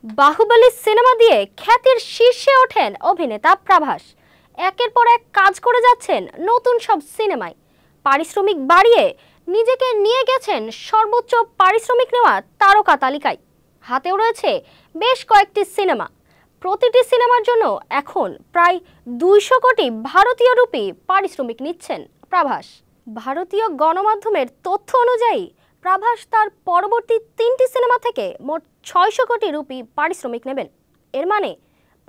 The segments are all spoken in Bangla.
বাহুবলী সিনেমা দিয়ে খ্যাতির শীর্ষে ওঠেন অভিনেতা প্রভাস। একের পর এক কাজ করে যাচ্ছেন নতুন সব সিনেমায়। পারিশ্রমিক বাড়িয়ে নিজেকে নিয়ে গেছেন সর্বোচ্চ পারিশ্রমিক নেওয়া তারকা তালিকায়। হাতেও রয়েছে বেশ কয়েকটি সিনেমা। প্রতিটি সিনেমার জন্য এখন প্রায় 200 কোটি ভারতীয় রুপি পারিশ্রমিক নিচ্ছেন প্রভাস। ভারতীয় গণমাধ্যমের তথ্য অনুযায়ী প্রভাস তার পরবর্তী 3টি সিনেমা থেকে মোট 600 কোটি রুপি পারিশ্রমিক নেবেন। এর মানে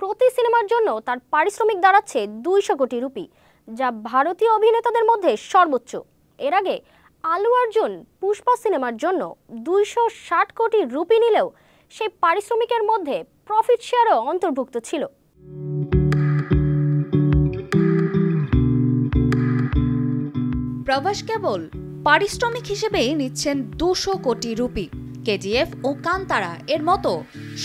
প্রতি সিনেমার জন্য তার পারিশ্রমিক দাঁড়াচ্ছে 200 কোটি রুপি, যা ভারতীয় অভিনেতাদের মধ্যে সর্বোচ্চ। এর আগে আলু অর্জুন পুষ্পা সিনেমার জন্য 260 কোটি রুপি নিলেও সেই পারিশ্রমিকের মধ্যে প্রফিট শেয়ারও অন্তর্ভুক্ত ছিল। প্রভাস কেবল পারিশ্রমিক হিসেবেই নিচ্ছেন 200 কোটি রুপি। কেজিএফ ও কান্তারা এর মতো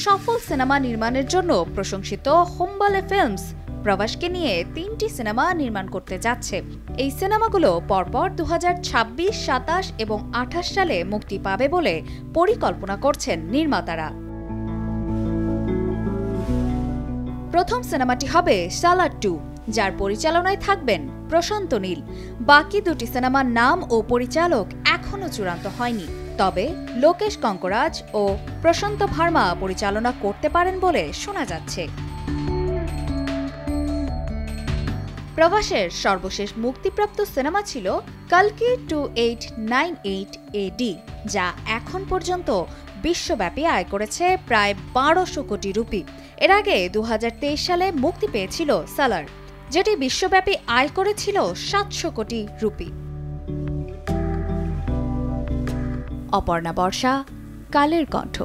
সফল সিনেমা নির্মাণের জন্য প্রশংসিত হোমবালে ফিল্মস প্রভাসকে নিয়ে 3টি সিনেমা নির্মাণ করতে যাচ্ছে। এই সিনেমাগুলো পরপর 2026, 27 এবং 28 সালে মুক্তি পাবে বলে পরিকল্পনা করছেন নির্মাতারা। প্রথম সিনেমাটি হবে সালার 2, যার পরিচালনায় থাকবেন প্রশান্ত নীল। বাকি দুটি সিনেমার নাম ও পরিচালক এখনো চূড়ান্ত হয়নি, তবে লোকেশ কঙ্করাজ ও প্রশান্ত ভার্মা পরিচালনা করতে পারেন বলে শোনা যাচ্ছে। প্রভাসের সর্বশেষ মুক্তিপ্রাপ্ত সিনেমা ছিল কালকি 2898 AD, যা এখন পর্যন্ত বিশ্বব্যাপী আয় করেছে প্রায় 1200 কোটি রুপি। এর আগে 2023 সালে মুক্তি পেয়েছিল সালার, যেটি বিশ্বব্যাপী আয় করেছিল 700 কোটি রুপি। অপর্ণা বর্ষা, কালের কণ্ঠ।